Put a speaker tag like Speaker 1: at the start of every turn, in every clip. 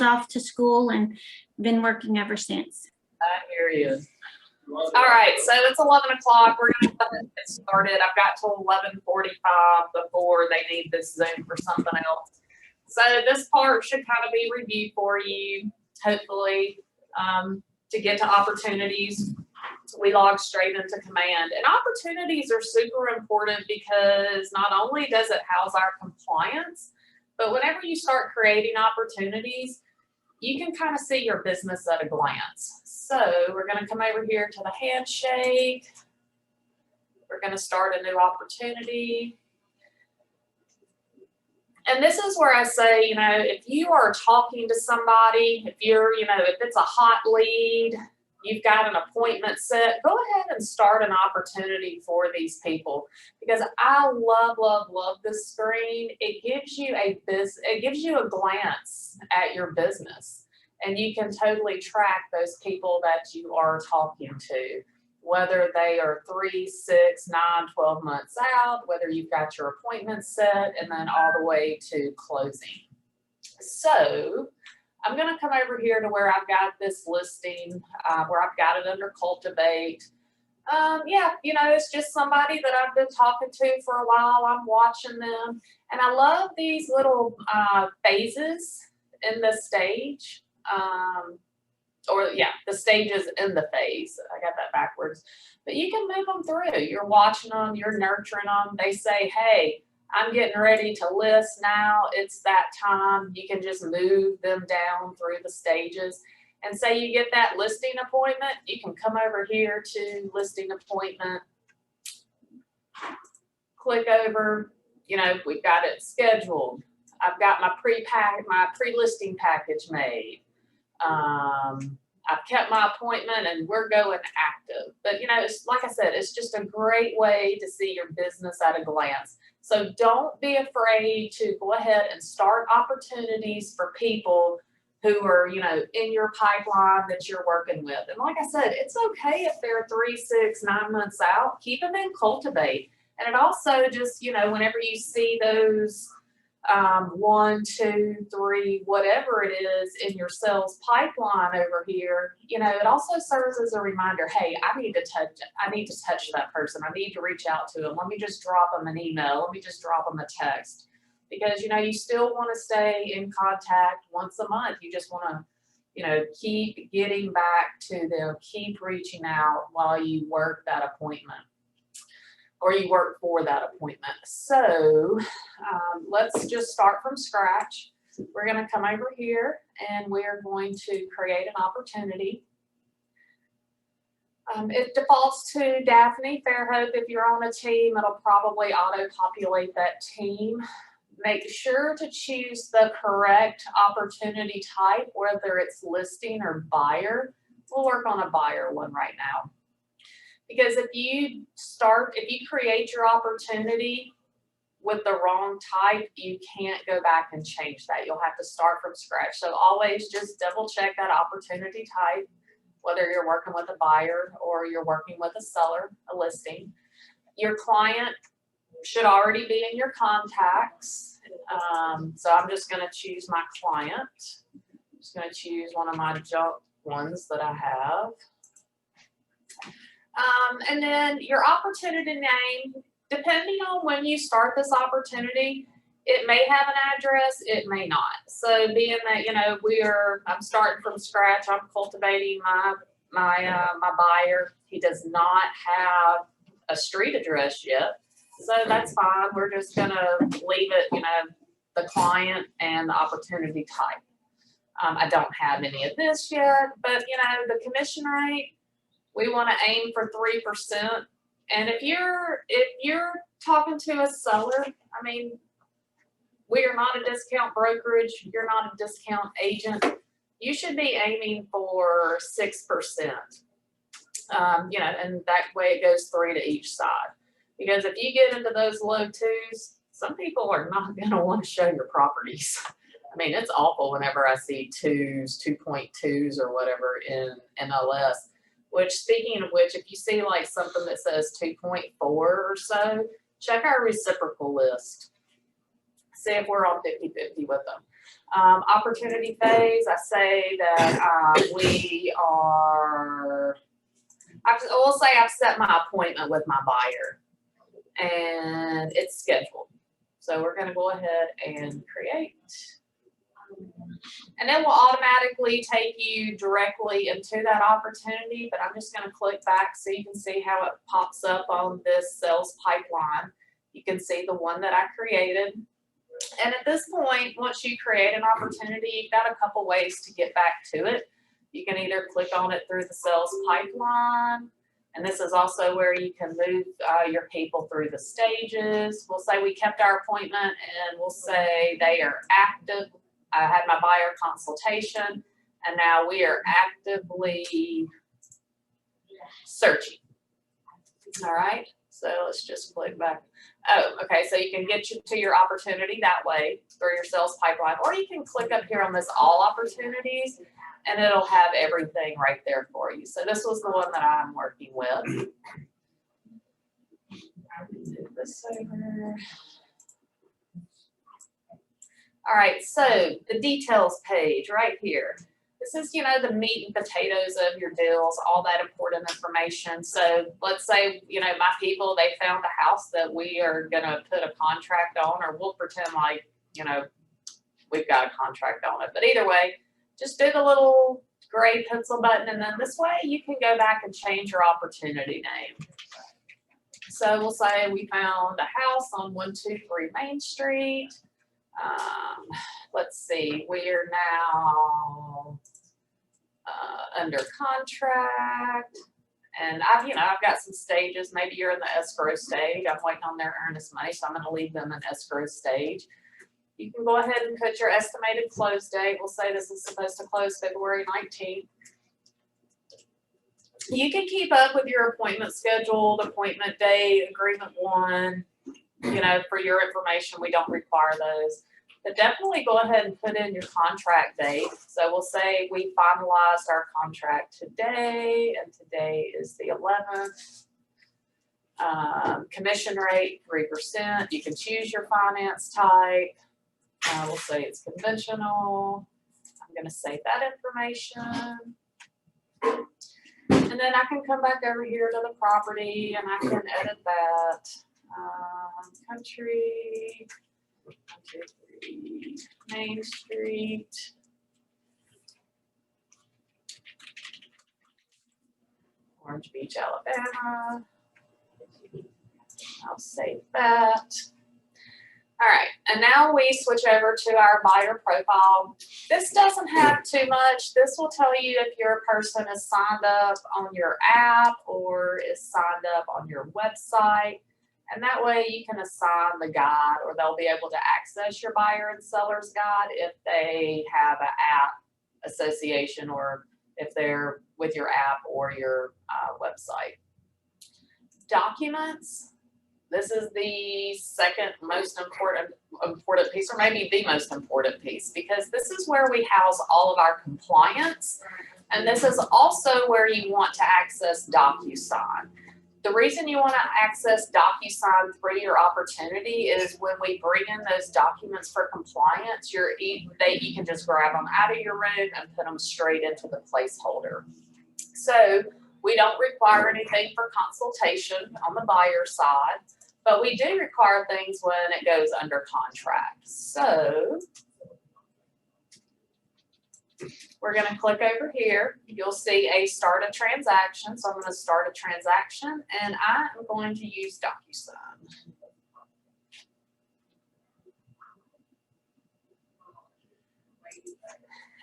Speaker 1: off to school and been working ever since.
Speaker 2: I hear you. All right, so it's 11 o'clock. We're going to go ahead and get started. I've got till 11:45 before they need this Zoom for something else. So this part should kind of be reviewed for you, hopefully, to get to opportunities. We log straight into command. And opportunities are super important because not only does it house our compliance, but whenever you start creating opportunities, you can kind of see your business at a glance. So we're going to come over here to the handshake. We're going to start a new opportunity. And this is where I say, if you are talking to somebody, if you're, if it's a hot lead, you've got an appointment set, go ahead and start an opportunity for these people, because I love, love, love this screen. It gives you a glance at your business, and you can totally track those people that you are talking to, whether they are 3, 6, 9, 12 months out, whether you've got your appointment set, and then all the way to closing. So I'm going to come over here to where I've got this listing, where I've got it under cultivate. It's just somebody that I've been talking to for a while. I'm watching them, and I love these little phases in the stage. The stages in the phase. I got that backwards. But you can move them through. You're watching them, you're nurturing them. They say, hey, I'm getting ready to list now. It's that time. You can just move them down through the stages. And say you get that listing appointment, you can come over here to listing appointment, click over, we've got it scheduled. I've got my pre-listing package made. I've kept my appointment and we're going active. But, it's, like I said, it's just a great way to see your business at a glance. So don't be afraid to go ahead and start opportunities for people who are, in your pipeline that you're working with. And like I said, it's okay if they're 3, 6, 9 months out. Keep them in cultivate. And it also just, whenever you see those 1, 2, 3, whatever it is in your sales pipeline over here, it also serves as a reminder, hey, I need to touch that person. I need to reach out to them. Let me just drop them an email. Let me just drop them a text, because, you still want to stay in contact once a month. You just want to, keep getting back to them, keep reaching out while you work that appointment, or you work for that appointment. So let's just start from scratch. We're going to come over here and we're going to create an opportunity. It defaults to Daphne Fairhope. If you're on a team, it'll probably auto-populate that team. Make sure to choose the correct opportunity type, whether it's listing or buyer. We'll work on a buyer one right now. Because if you create your opportunity with the wrong type, you can't go back and change that. You'll have to start from scratch. So always just double check that opportunity type, whether you're working with a buyer or you're working with a seller, a listing. Your client should already be in your contacts. So I'm just going to choose my client. I'm just going to choose one of my junk ones that I have. And then your opportunity name, depending on when you start this opportunity, it may have an address, it may not. So being that, I'm starting from scratch, I'm cultivating my buyer. He does not have a street address yet. So that's fine. We're just gonna leave it, the client and the opportunity type. I don't have any of this yet, but the commission rate, we want to aim for 3%. And if you're talking to a seller, we are not a discount brokerage. You're not a discount agent. You should be aiming for 6%. And that way it goes 3 to each side. Because if you get into those low 2s, some people are not going to want to show your properties. It's awful whenever I see 2s, 2.2s or whatever in MLS. Which, speaking of which, if you see like something that says 2.4 or so, check our reciprocal list. See if we're on 50-50 with them. Opportunity phase, I say that we'll say I've set my appointment with my buyer and it's scheduled. So we're going to go ahead and create. And it will automatically take you directly into that opportunity, but I'm just going to click back so you can see how it pops up on this sales pipeline. You can see the one that I created. And at this point, once you create an opportunity, you've got a couple ways to get back to it. You can either click on it through the sales pipeline, and this is also where you can move your people through the stages. We'll say we kept our appointment, and we'll say they are active. I had my buyer consultation, and now we are actively searching. All right, so let's just click back. Oh, okay, so you can get to your opportunity that way through your sales pipeline, or you can click up here on this all opportunities, and it'll have everything right there for you. So this was the one that I'm working with. Move this over. All right, so the details page right here. This is, the meat and potatoes of your deals, all that important information. So let's say, my people, they found a house that we are going to put a contract on, or we'll pretend like, we've got a contract on it. But either way, just do the little gray pencil button, and then this way you can go back and change your opportunity name. So we'll say we found a house on 123 Main Street. Let's see, we are now under contract, and I've got some stages. Maybe you're in the escrow stage. I'm waiting on their earnest money, so I'm going to leave them in escrow stage. You can go ahead and put your estimated close date. We'll say this is supposed to close February 19th. You can keep up with your appointment schedule, appointment date, agreement one. For your information, we don't require those. But definitely go ahead and put in your contract date. So we'll say we finalized our contract today, and today is the 11th. Commission rate, 3%. You can choose your finance type. We'll say it's conventional. I'm going to save that information. And then I can come back over here to the property, and I can edit that. Country, Main Street. Orange Beach, Alabama. I'll save that. All right, and now we switch over to our buyer profile. This doesn't have too much. This will tell you if your person is signed up on your app or is signed up on your website. And that way you can assign the guide, or they'll be able to access your buyer and seller's guide if they have an app association, or if they're with your app or your website. Documents. This is the second most important piece, or maybe the most important piece, because this is where we house all of our compliance. And this is also where you want to access DocuSign. The reason you want to access DocuSign through your opportunity is when we bring in those documents for compliance, you can just grab them out of your room and put them straight into the placeholder. So we don't require anything for consultation on the buyer side, but we do require things when it goes under contract. So we're going to click over here. You'll see a start a transaction. So I'm going to start a transaction, and I am going to use DocuSign.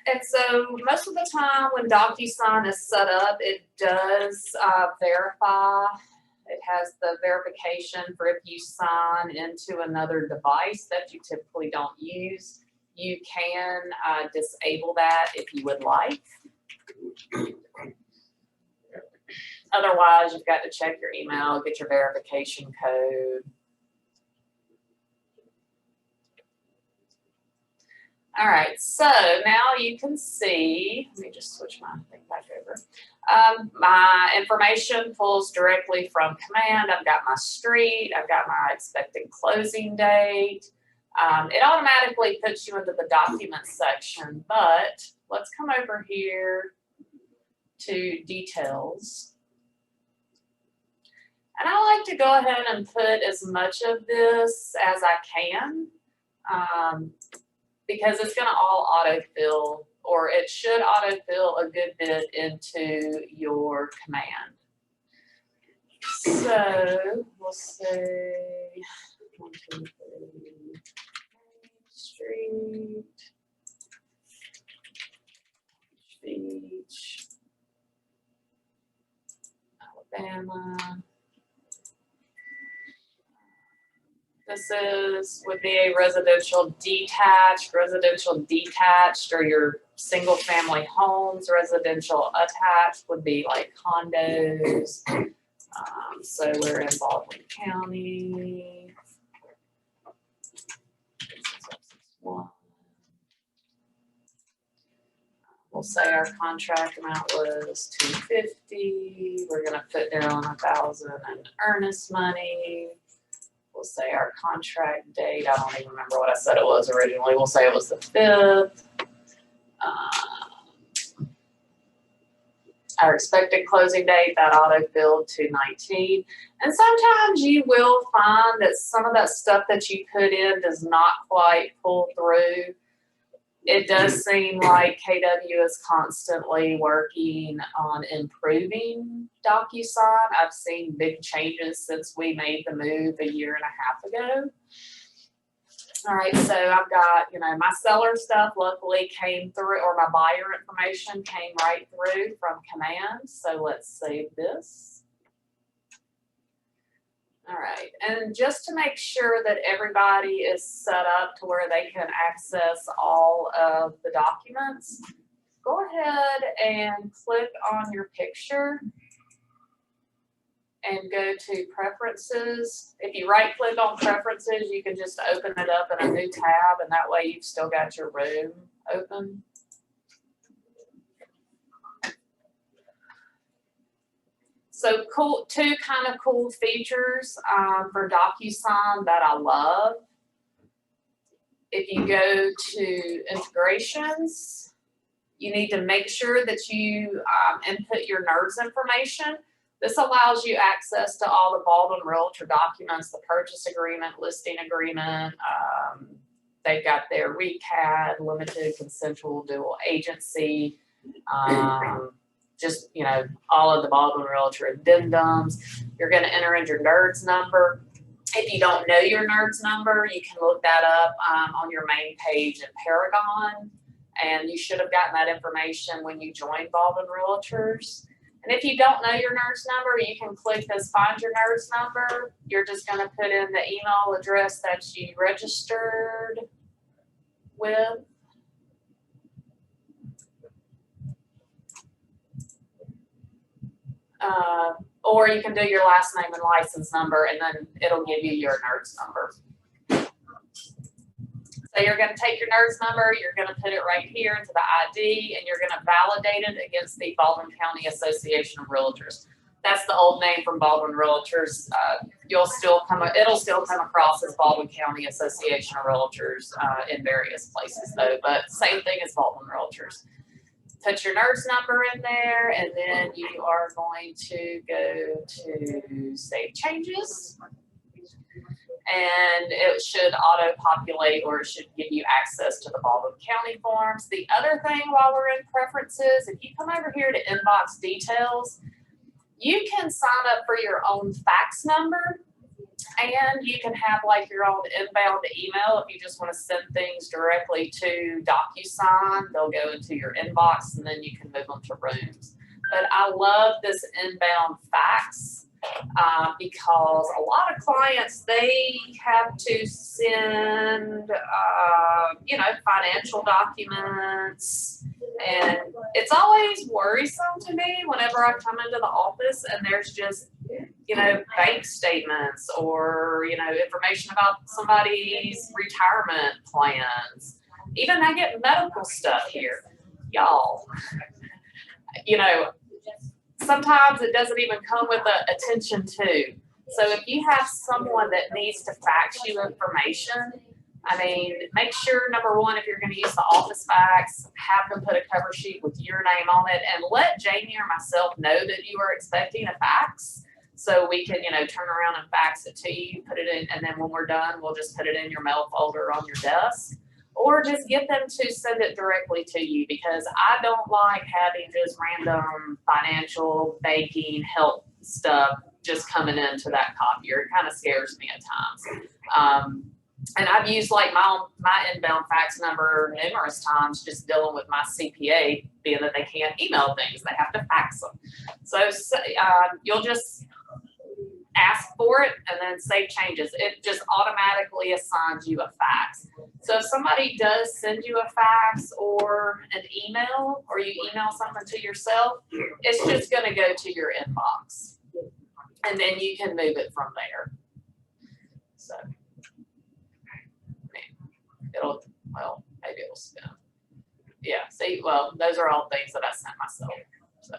Speaker 2: And so most of the time when DocuSign is set up, it does verify. It has the verification for if you sign into another device that you typically don't use. You can disable that if you would like. Otherwise, you've got to check your email, get your verification code. All right, so now you can see, let me just switch my thing back over. My information pulls directly from command. I've got my street, I've got my expected closing date. It automatically puts you into the documents section, but let's come over here to details. And I like to go ahead and put as much of this as I can, because it's going to all autofill, or it should autofill a good bit into your command. So we'll say 1, 2, 3, Street, Beach, Alabama. This would be a residential detached, or your single family homes. Residential attached would be like condos. So we're in Baldwin County. We'll say our contract amount was $250. We're gonna put down $1,000 in earnest money. We'll say our contract date, I don't even remember what I said it was originally. We'll say it was the 5th. Our expected closing date, that auto-filled to 19. And sometimes you will find that some of that stuff that you put in does not quite pull through. It does seem like KW is constantly working on improving DocuSign. I've seen big changes since we made the move a year and a half ago. All right, so I've got, my seller stuff luckily came through, or my buyer information came right through from command. So let's save this. All right, and just to make sure that everybody is set up to where they can access all of the documents, go ahead and click on your picture and go to preferences. If you right click on preferences, you can just open it up in a new tab, and that way you've still got your room open. So cool, two kind of cool features for DocuSign that I love. If you go to integrations, you need to make sure that you input your NERDS information. This allows you access to all the Baldwin Realtor documents, the purchase agreement, listing agreement. They've got their RECAD, limited, consensual, dual agency, just, all of the Baldwin Realtor addendums. You're going to enter in your NERDS number. If you don't know your NERDS number, you can look that up on your main page in Paragon. And you should have gotten that information when you joined Baldwin Realtors. And if you don't know your NERDS number, you can click this Find Your NERDS Number. You're just going to put in the email address that you registered with. Or you can do your last name and license number, and then it'll give you your NERDS number. So you're going to take your NERDS number, you're going to put it right here into the ID, and you're going to validate it against the Baldwin County Association of Realtors. That's the old name from Baldwin Realtors. It'll still come across as Baldwin County Association of Realtors in various places, though. But same thing as Baldwin Realtors. Put your NERDS number in there, and then you are going to go to Save Changes. And it should auto-populate, or it should give you access to the Baldwin County forms. The other thing while we're in preferences, if you come over here to inbox details, you can sign up for your own fax number, and you can have like your own inbound email if you just want to send things directly to DocuSign. They'll go into your inbox, and then you can move them to rooms. But I love this inbound fax. Because a lot of clients, they have to send, financial documents, and it's always worrisome to me whenever I come into the office and there's just, bank statements or, information about somebody's retirement plans. Even I get medical stuff here, y'all. Sometimes it doesn't even come with the attention to. So if you have someone that needs to fax you information, I mean, make sure, number one, if you're gonna use the office fax, have them put a cover sheet with your name on it, and let Jamie or myself know that you are expecting a fax. So we can, turn around and fax it to you, put it in, and then when we're done, we'll just put it in your mail folder on your desk. Or just get them to send it directly to you, because I don't like having just random financial, banking, help stuff just coming into that copier. It kind of scares me at times. And I've used like my inbound fax number numerous times, just dealing with my CPA, being that they can't email things, they have to fax them. So you'll just ask for it and then save changes. It just automatically assigns you a fax. So if somebody does send you a fax or an email, or you email something to yourself, it's just going to go to your inbox, and then you can move it from there. So maybe it'll spin. Yeah, see, well, those are all things that I sent myself. So,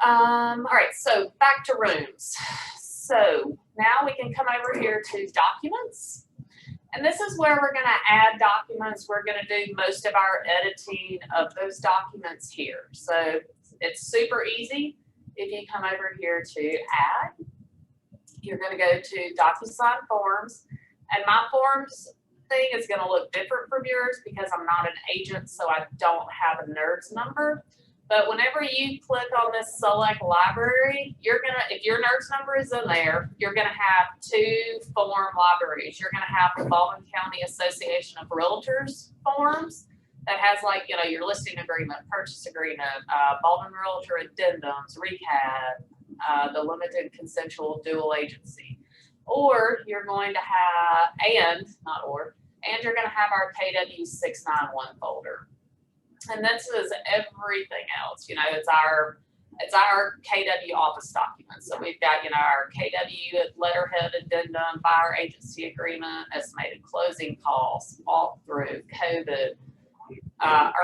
Speaker 2: all right, so back to rooms. So now we can come over here to documents. And this is where we're going to add documents. We're going to do most of our editing of those documents here. So it's super easy. If you come over here to add, you're going to go to DocuSign Forms. And my forms thing is going to look different from yours because I'm not an agent, so I don't have a NERDS number. But whenever you click on this select library, you're going to, if your NERDS number is in there, you're going to have two form libraries. You're going to have the Baldwin County Association of Realtors forms that has, like, your listing agreement, purchase agreement, Baldwin Realtor addendums, recap, the limited consensual dual agency. Or you're going to have, and you're going to have our KW 691 folder. And this is everything else. It's our KW office documents. So we've got, our KW letterhead addendum, buyer agency agreement, estimated closing costs, walkthrough, COVID,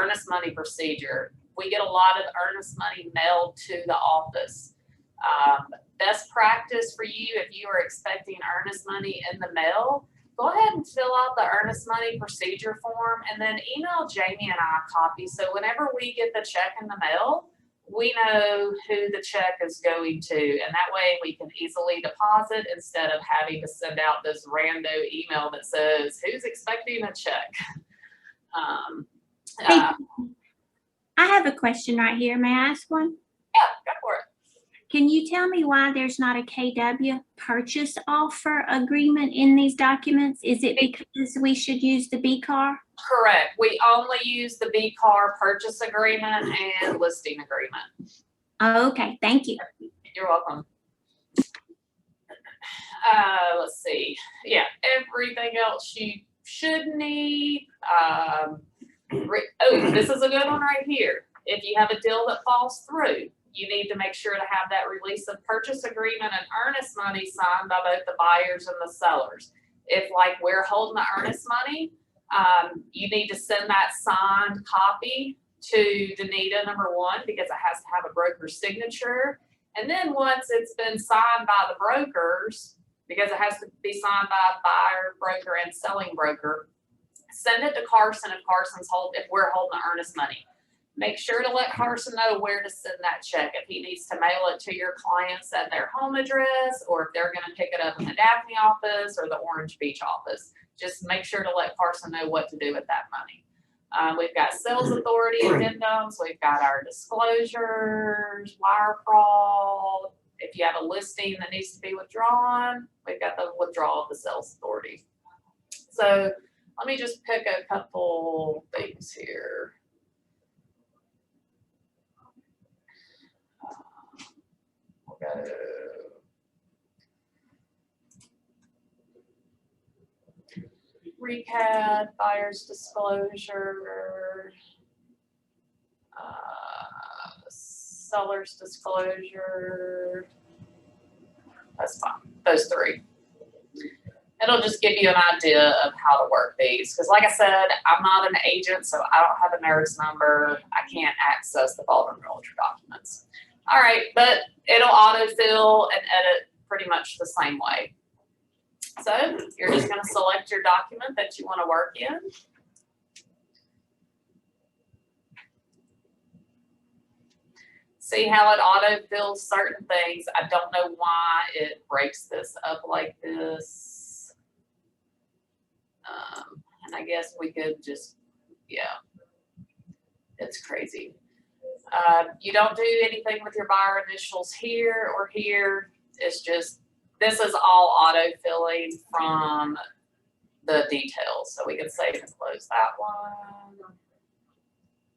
Speaker 2: earnest money procedure. We get a lot of earnest money mailed to the office. Best practice for you, if you are expecting earnest money in the mail, go ahead and fill out the earnest money procedure form and then email Jamie and I a copy. So whenever we get the check in the mail, we know who the check is going to. And that way we can easily deposit instead of having to send out this rando email that says, who's expecting a check?
Speaker 1: Hey, I have a question right here. May I ask one?
Speaker 2: Yeah, go for it.
Speaker 1: Can you tell me why there's not a KW purchase offer agreement in these documents? Is it because we should use the BCAR?
Speaker 2: Correct. We only use the BCAR purchase agreement and listing agreement.
Speaker 1: Okay, thank you.
Speaker 2: You're welcome. Let's see. Yeah, everything else you should need. This is a good one right here. If you have a deal that falls through, you need to make sure to have that release of purchase agreement and earnest money signed by both the buyers and the sellers. If, like, we're holding the earnest money, you need to send that signed copy to Danita, number one, because it has to have a broker's signature. And then once it's been signed by the brokers, because it has to be signed by a buyer, broker, and selling broker, send it to Carson if we're holding the earnest money. Make sure to let Carson know where to send that check. If he needs to mail it to your clients at their home address, or if they're going to pick it up in the Daphne office or the Orange Beach office, just make sure to let Carson know what to do with that money. We've got sales authority addendums. We've got our disclosures, wire fraud. If you have a listing that needs to be withdrawn, we've got the withdrawal of the sales authority. So let me just pick a couple things here. Go. Recap, buyer's disclosure, seller's disclosure. That's fine. Those three. It'll just give you an idea of how to work these. Because like I said, I'm not an agent, so I don't have a NERDS number. I can't access the Baldwin Realtor documents. All right, but it'll autofill and edit pretty much the same way. So you're just going to select your document that you want to work in. See how it auto-fills certain things. I don't know why it breaks this up like this. And I guess we could just, yeah, it's crazy. You don't do anything with your buyer initials here or here. It's just, this is all auto-filling from the details. So we can save and close that one.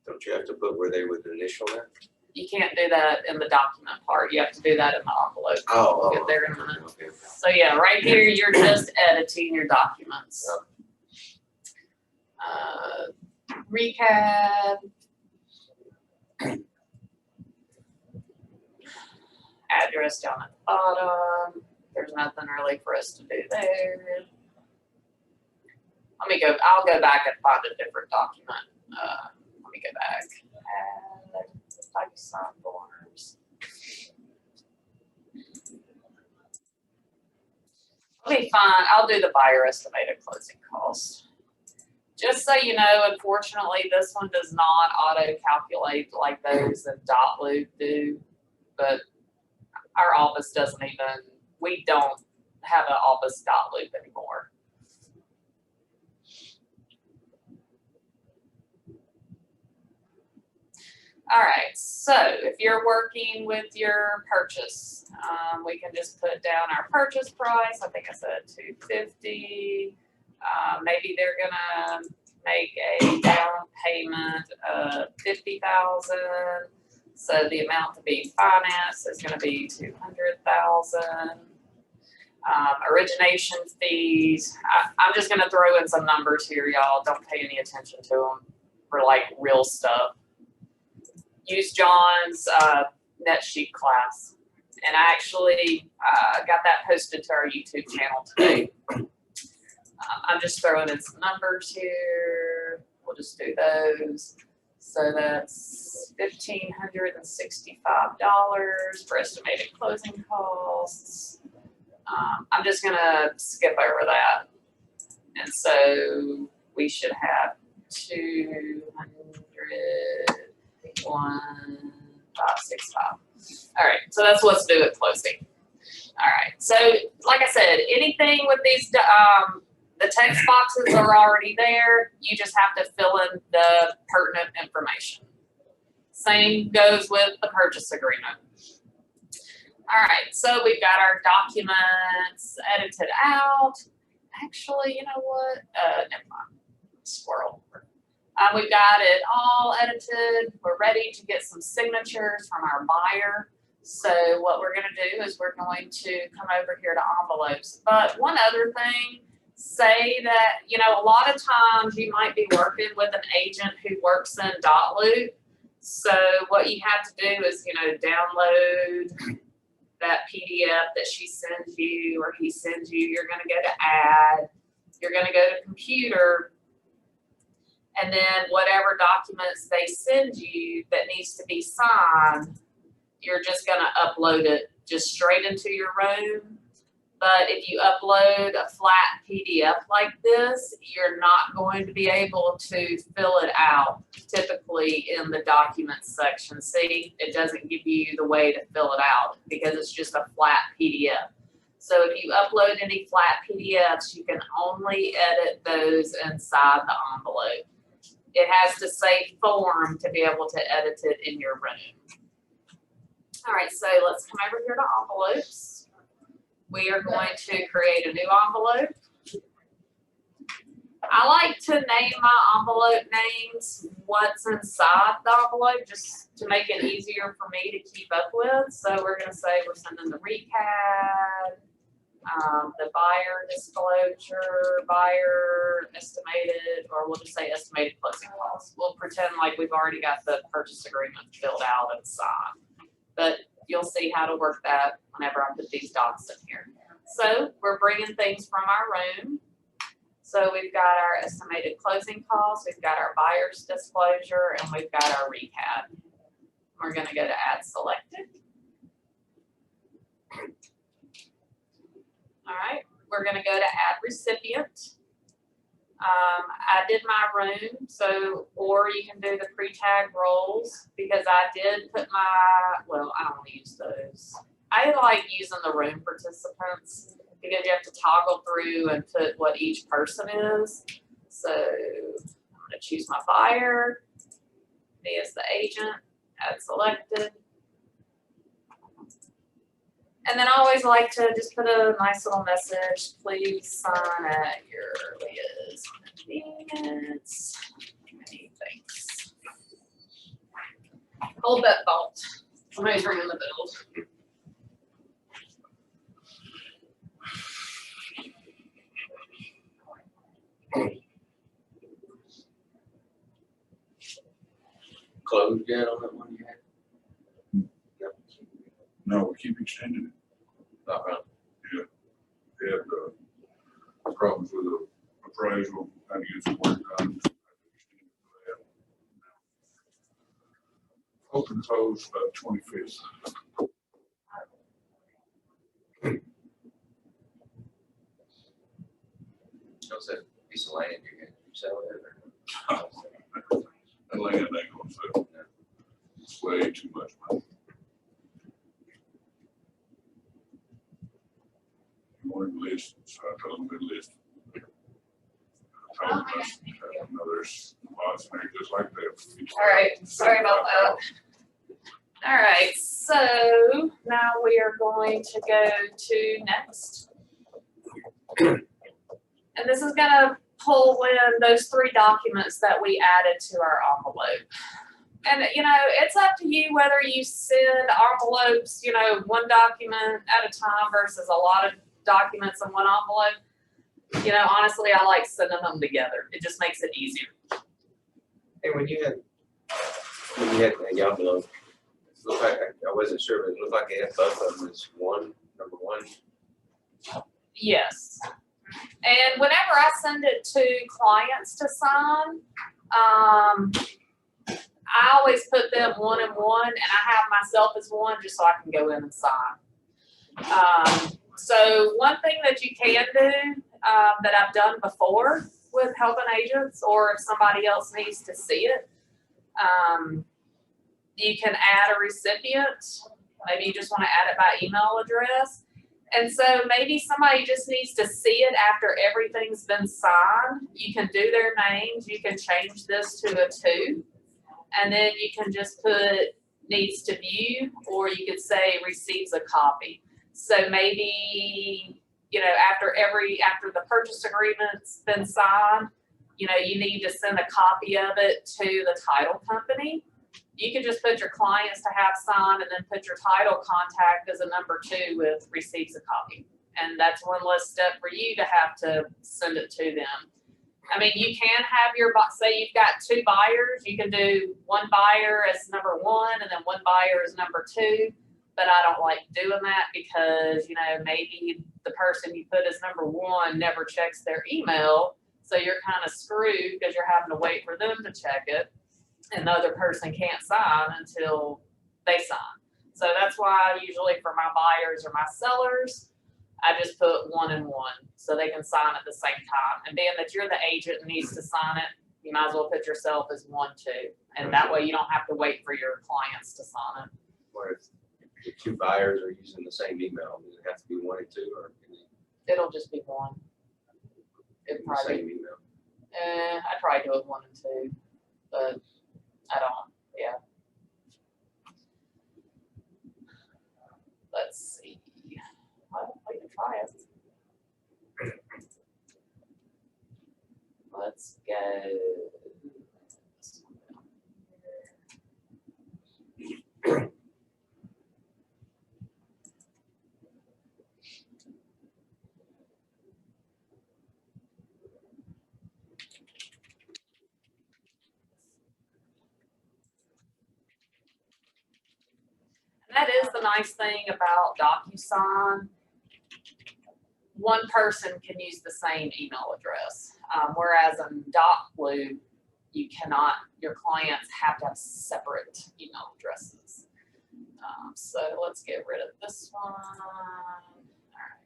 Speaker 3: Don't you have to put where they would initial that?
Speaker 2: You can't do that in the document part. You have to do that in the envelope. We'll get there in a minute.
Speaker 3: Okay.
Speaker 2: So yeah, right here, you're just editing your documents. Recap. Address down at the bottom. There's nothing really for us to do there. I'll go back and find a different document. Let me go back. DocuSign forms. Let me find, I'll do the buyer estimated closing cost. Just so you know, unfortunately, this one does not auto-calculate like those that Dotloop do, but our office doesn't even, we don't have an office Dotloop anymore. All right, so if you're working with your purchase, we can just put down our purchase price. I think I said $250. Maybe they're gonna make a down payment of $50,000. So the amount to be financed is gonna be $200,000. Origination fees. I'm just gonna throw in some numbers here, y'all. Don't pay any attention to them for like real stuff. Use John's NetSheet class, and I actually got that posted to our YouTube channel today. I'm just throwing in some numbers here. We'll just do those. So that's $1,565 for estimated closing costs. I'm just gonna skip over that, and so we should have 201,565. All right, so that's what's due at closing. All right, so like I said, anything with these, the text boxes are already there. You just have to fill in the pertinent information. Same goes with the purchase agreement. All right, so we've got our documents edited out. Actually, you know what? Never mind. Squirrel. We've got it all edited. We're ready to get some signatures from our buyer. So what we're going to do is we're going to come over here to envelopes. But one other thing, say that, you know, a lot of times you might be working with an agent who works in Dotloop. So what you have to do is, you know, download that PDF that she sends you or he sends you. You're going to go to add. You're going to go to computer. And then whatever documents they send you that needs to be signed, you're just going to upload it just straight into your room. But if you upload a flat PDF like this, you're not going to be able to fill it out typically in the documents section. See, it doesn't give you the way to fill it out because it's just a flat PDF. So if you upload any flat PDFs, you can only edit those inside the envelope. It has to say form to be able to edit it in your room. All right, so let's come over here to envelopes. We are going to create a new envelope. I like to name my envelope names what's inside the envelope just to make it easier for me to keep up with. So we're going to say we're sending the recap, the buyer disclosure, buyer estimated, or we'll just say estimated closing costs. We'll pretend like we've already got the purchase agreement filled out and signed. But you'll see how to work that whenever I put these docs in here. So we're bringing things from our room. So we've got our estimated closing costs, we've got our buyer's disclosure, and we've got our recap. We're going to go to add selected. All right, we're gonna go to add recipient. I did my room, so, or you can do the pre-tag roles, because I did put my, well, I don't use those. I like using the room participants, because you have to toggle through and put what each person is. So I'm gonna choose my buyer, me as the agent, add selected. And then I always like to just put a nice little message, please sign at your earliest convenience. Many thanks. Hold that thought. Somebody's ringing the bell.
Speaker 3: Closed yet on that one you had?
Speaker 4: No, we keep extending it.
Speaker 3: Not really.
Speaker 4: They had problems with the appraisal, had to get some work done. Open close about 25th.
Speaker 3: How's that piece of land you had? You sell it or?
Speaker 4: That land ain't gonna sell. It's way too much money. You want to list, so I told them to list. I told them there's lots in there just like that.
Speaker 2: All right, sorry about that. All right, so now we are going to go to next. And this is gonna pull in those 3 documents that we added to our envelope. And you know, it's up to you whether you send envelopes, you know, 1 document at a time versus a lot of documents in 1 envelope. You know, honestly, I like sending them together. It just makes it easier.
Speaker 3: Hey, when you had the envelope, it looked like, I wasn't sure, but it looked like it had both of them as number one.
Speaker 2: Yes. And whenever I send it to clients to sign, I always put them 1 and 1, and I have myself as 1 just so I can go in and sign. So one thing that you can do that I've done before with helping agents, or if somebody else needs to see it, you can add a recipient. Maybe you just want to add it by email address. And so maybe somebody just needs to see it after everything's been signed. You can do their names. You can change this to a 2. And then you can just put needs to view, or you could say receives a copy. So maybe, you know, after the purchase agreement's been signed, you know, you need to send a copy of it to the title company. You can just put your clients to have signed and then put your title contact as a number 2 with receives a copy. And that's one less step for you to have to send it to them. I mean, you can have your, say you've got 2 buyers, you can do 1 buyer as number 1 and then 1 buyer as number 2. But I don't like doing that because, you know, maybe the person you put as number 1 never checks their email. So you're kind of screwed because you're having to wait for them to check it. And the other person can't sign until they sign. So that's why usually for my buyers or my sellers, I just put 1 and 1 so they can sign at the same time. And being that you're the agent and needs to sign it, you might as well put yourself as 1 too. And that way you don't have to wait for your clients to sign it.
Speaker 3: Or if the 2 buyers are using the same email, does it have to be 1 and 2, or can it
Speaker 2: It'll just be 1. It'd
Speaker 3: be the
Speaker 2: probably,
Speaker 3: same email?
Speaker 2: I'd probably do it 1 and 2, but I don't, yeah. Let's see. Well, we can try it. Let's go. That is the nice thing about DocuSign. 1 person can use the same email address, whereas in DocBlue, you cannot, your clients have to have separate email addresses. So let's get rid of this one. All right.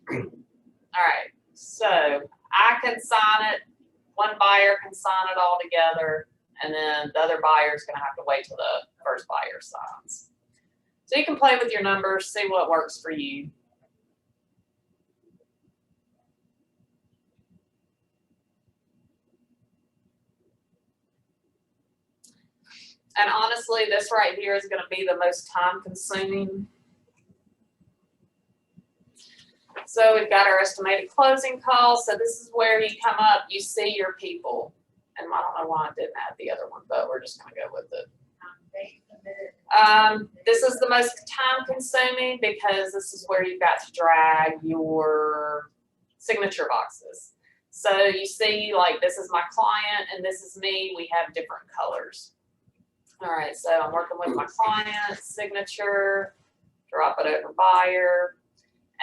Speaker 2: All right, so I can sign it, one buyer can sign it all together, and then the other buyer is gonna have to wait till the first buyer signs. So you can play with your numbers, see what works for you. And honestly, this right here is gonna be the most time consuming. So we've got our estimated closing costs. So this is where you come up, you see your people. And I don't know why I didn't add the other one, but we're just gonna go with it. This is the most time consuming because this is where you've got to drag your signature boxes. So you see, like, this is my client and this is me. We have different colors. All right, so I'm working with my client, signature, drop it over buyer,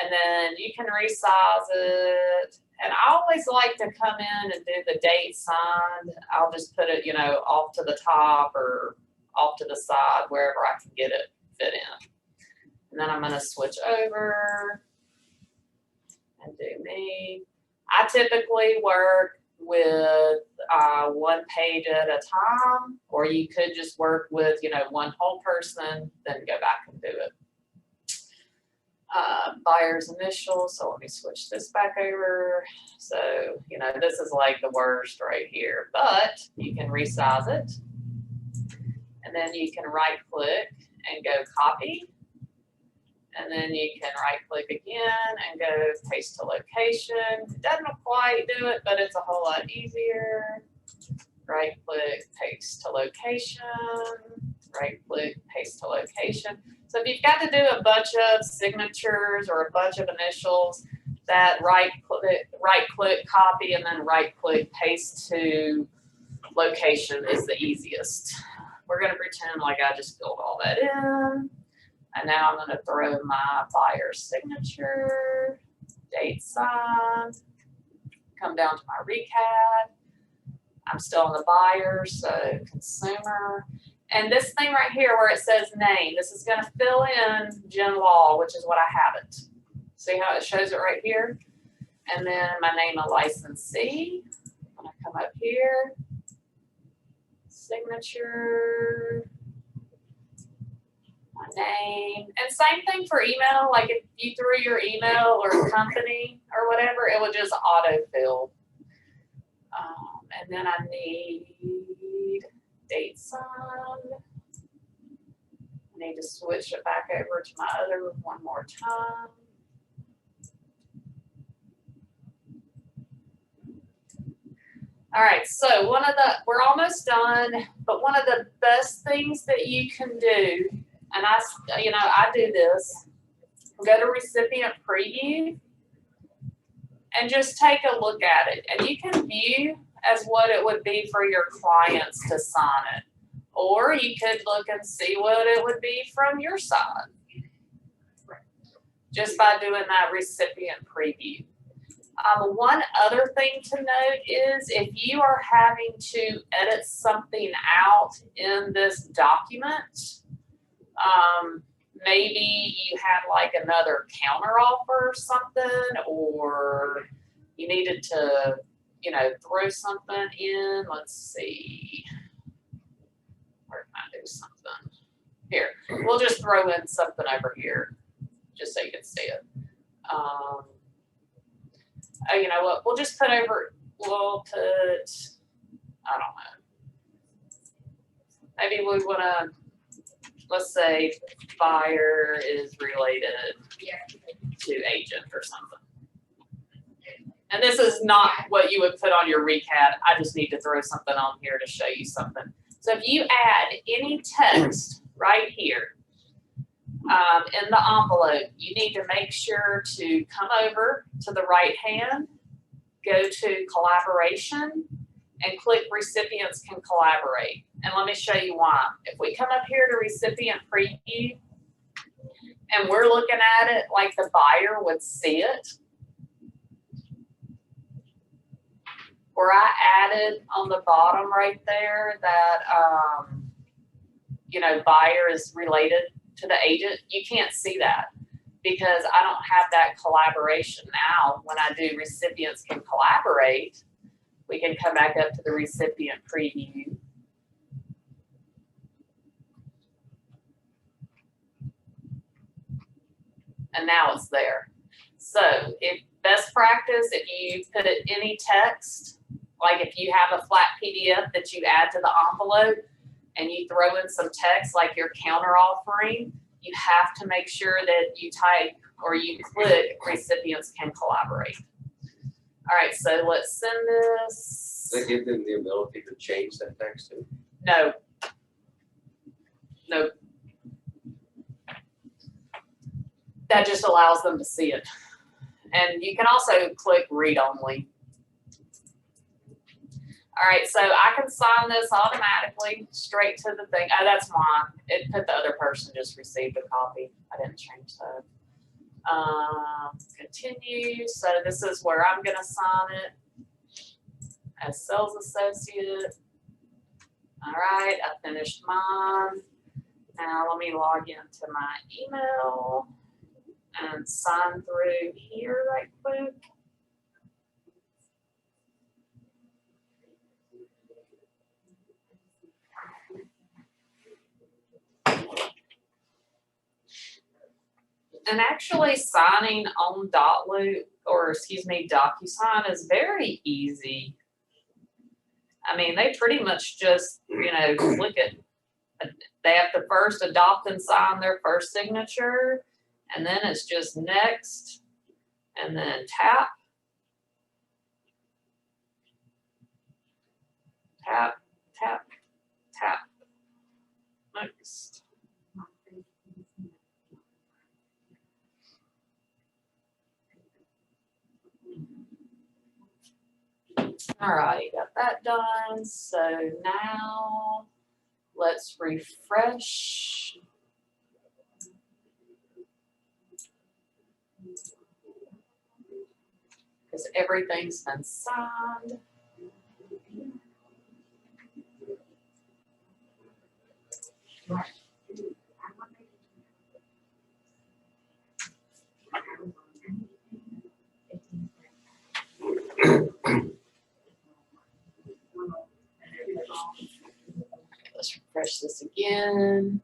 Speaker 2: and then you can resize it. And I always like to come in and do the date signed. I'll just put it, you know, off to the top or off to the side, wherever I can get it fit in. And then I'm gonna switch over and do me. I typically work with one page at a time, or you could just work with, you know, one whole person, then go back and do it. Buyer's initials, so let me switch this back over. So, you know, this is like the worst right here, but you can resize it. And then you can right click and go copy. And then you can right click again and go paste to location. It doesn't quite do it, but it's a whole lot easier. Right click, paste to location. Right click, paste to location. So if you've got to do a bunch of signatures or a bunch of initials, that right click, copy, and then right click, paste to location is the easiest. We're gonna pretend like I just filled all that in. And now I'm gonna throw my buyer's signature, date signed, come down to my recap. I'm still on the buyer, so consumer. And this thing right here where it says name, this is gonna fill in Gen Law, which is what I haven't. See how it shows it right here? And then my name of licensee. I'm gonna come up here, signature, my name, and same thing for email. Like if you threw your email or company or whatever, it would just autofill. And then I need date signed. I need to switch it back over to my other one more time. All right, so we're almost done, but one of the best things that you can do, and I do this, go to Recipient Preview and just take a look at it. And you can view as what it would be for your clients to sign it. Or you could look and see what it would be from your side, just by doing that Recipient Preview. One other thing to note is if you are having to edit something out in this document, maybe you had like another counteroffer or something, or you needed to, throw something in. Let's see. Where can I do something? Here, we'll just throw in something over here, just so you can see it. You know what? We'll just put, I don't know. Maybe we want to, let's say buyer is related to agent or something. And this is not what you would put on your recap. I just need to throw something on here to show you something. So if you add any text right here in the envelope, you need to make sure to come over to the right hand, go to collaboration, and click recipients can collaborate. And let me show you why. If we come up here to recipient preview and we're looking at it like the buyer would see it, where I added on the bottom right there that, buyer is related to the agent, you can't see that. because I don't have that collaboration now. When I do recipients can collaborate, we can come back up to the recipient preview. And now it's there. So if best practice, if you put any text, like if you have a flat PDF that you add to the envelope and you throw in some text like your counter offering, you have to make sure that you type or you click recipients can collaborate. All right, so let's send this.
Speaker 3: Does that give them the ability to change that text too?
Speaker 2: No. Nope. That just allows them to see it. And you can also click read only. All right, so I can sign this automatically straight to the thing. Oh, that's mine. It put the other person just received a copy. I didn't change that. Continue. So this is where I'm going to sign it as sales associate. All right, I finished mine. Now let me log into my email and sign through here right quick. And actually signing on DocuSign is very easy. I mean, they pretty much just, click it. They have to first adopt and sign their first signature, and then it's just next, and then tap, tap, tap, tap, next. All right, got that done. So now let's refresh. Because everything's been signed. Let's refresh this again.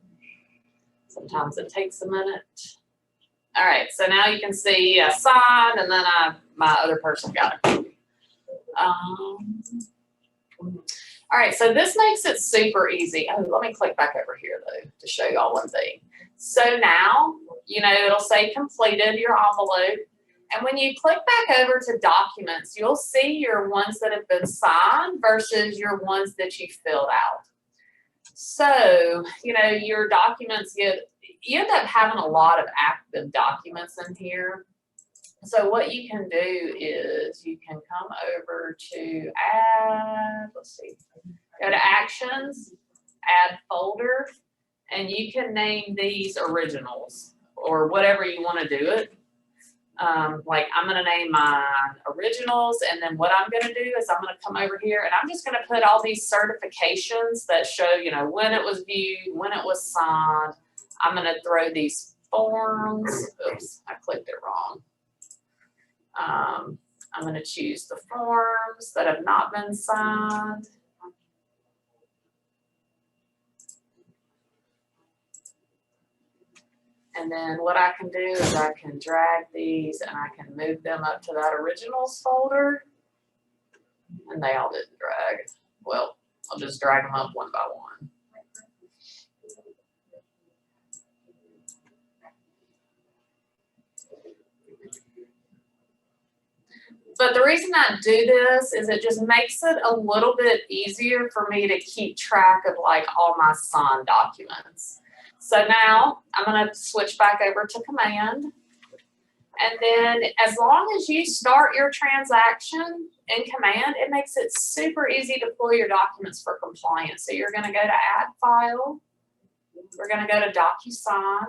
Speaker 2: Sometimes it takes a minute. All right, so now you can see I signed, and then my other person got it. All right, so this makes it super easy. Oh, let me click back over here though to show y'all one thing. So now, it'll say completed your envelope. And when you click back over to documents, you'll see your ones that have been signed versus your ones that you filled out. So, your documents you end up having a lot of active documents in here. So what you can do is you can come over to add, let's see, go to actions, add folder, and you can name these originals or whatever you want to do it. Like I'm going to name mine originals, and then what I'm going to do is I'm going to come over here and I'm just going to put all these certifications that show, when it was viewed, when it was signed. I'm going to throw these forms. Oops, I clicked it wrong. I'm going to choose the forms that have not been signed. And then what I can do is I can drag these and I can move them up to that originals folder. And they all didn't drag. Well, I'll just drag them up one by one. But the reason I do this is it just makes it a little bit easier for me to keep track of all my signed documents. So now I'm going to switch back over to command. And then as long as you start your transaction in command, it makes it super easy to pull your documents for compliance. So you're going to go to add file. We're going to go to DocuSign.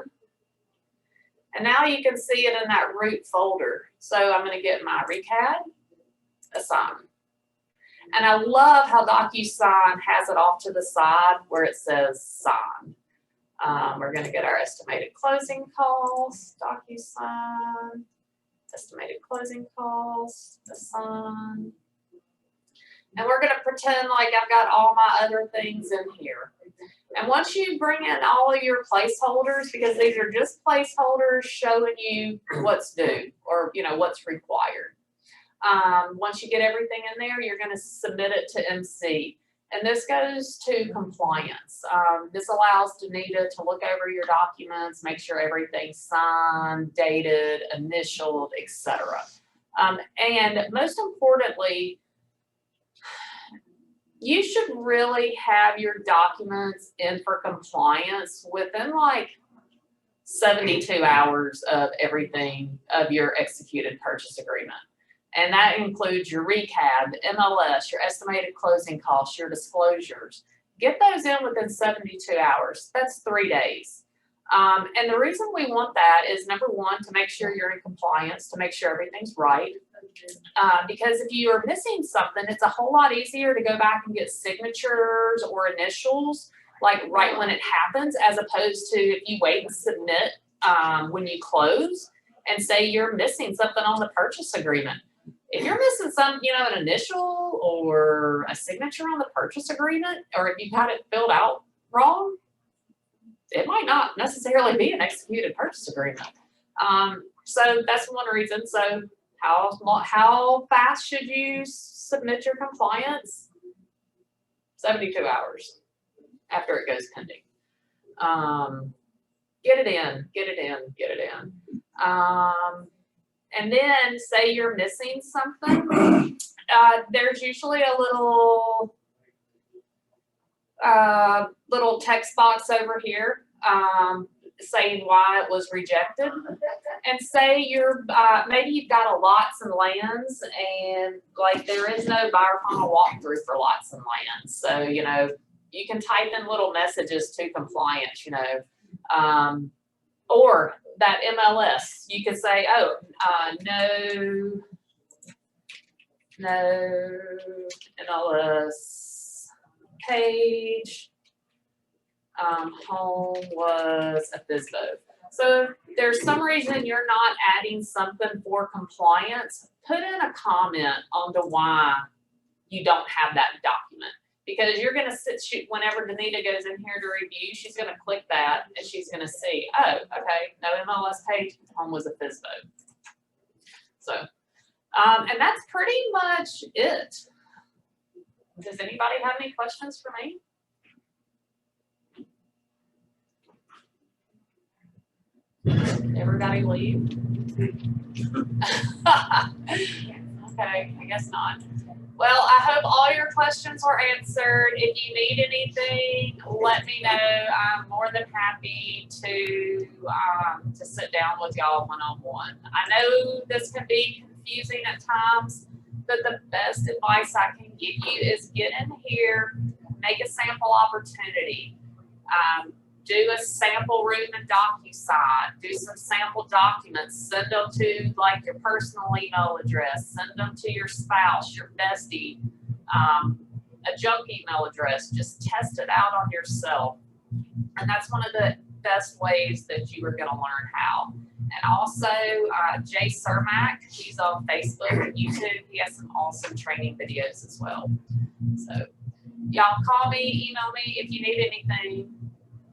Speaker 2: And now you can see it in that root folder. So I'm going to get my recad, assign. And I love how DocuSign has it off to the side where it says sign. We're gonna get our estimated closing costs, DocuSign, estimated closing costs, assign. And we're gonna pretend like I've got all my other things in here. And once you bring in all of your placeholders, because these are just placeholders showing you what's due or, you know, what's required. Once you get everything in there, you're gonna submit it to MC. And this goes to compliance. This allows Danita to look over your documents, make sure everything's signed, dated, initialed, etc. And most importantly, you should really have your documents in for compliance within like 72 hours of everything of your executed purchase agreement. And that includes your recap, MLS, your estimated closing costs, your disclosures. Get those in within 72 hours. That's 3 days. And the reason we want that is, number one, to make sure you're in compliance, to make sure everything's right. Because if you are missing something, it's a whole lot easier to go back and get signatures or initials, like right when it happens, as opposed to if you wait and submit when you close and say you're missing something on the purchase agreement. If you're missing some, you know, an initial or a signature on the purchase agreement, or if you've had it filled out wrong, it might not necessarily be an executed purchase agreement. So that's one reason. So how fast should you submit your compliance? 72 hours after it goes pending. Get it in, get it in, get it in. And then say you're missing something. There's usually a little text box over here saying why it was rejected. And say you're maybe you've got a lots and lands, and like there is no buyer funnel walkthrough for lots and lands. So, you know, you can type in little messages to compliance, you know, or that MLS, you could say, oh, no MLS page, home was a FSBO. So if there's some reason you're not adding something for compliance, put in a comment onto why you don't have that document. Because you're gonna whenever Danita goes in here to review, she's gonna click that and she's gonna see, oh, okay, no MLS page, home was a FSBO. So, and that's pretty much it. Does anybody have any questions for me? Everybody leave? Okay, I guess not. Well, I hope all your questions were answered. If you need anything, let me know. I'm more than happy to sit down with y'all one-on-one. I know this can be confusing at times, but the best advice I can give you is get in here, make a sample opportunity. Do a sample room in DocuSign, do some sample documents, send them to like your personal email address, send them to your spouse, your bestie, a junk email address, just test it out on yourself. And that's one of the best ways that you are gonna learn how. And also, Jay Cermak, he's on Facebook and YouTube. He has some awesome training videos as well. So y'all call me, email me if you need anything.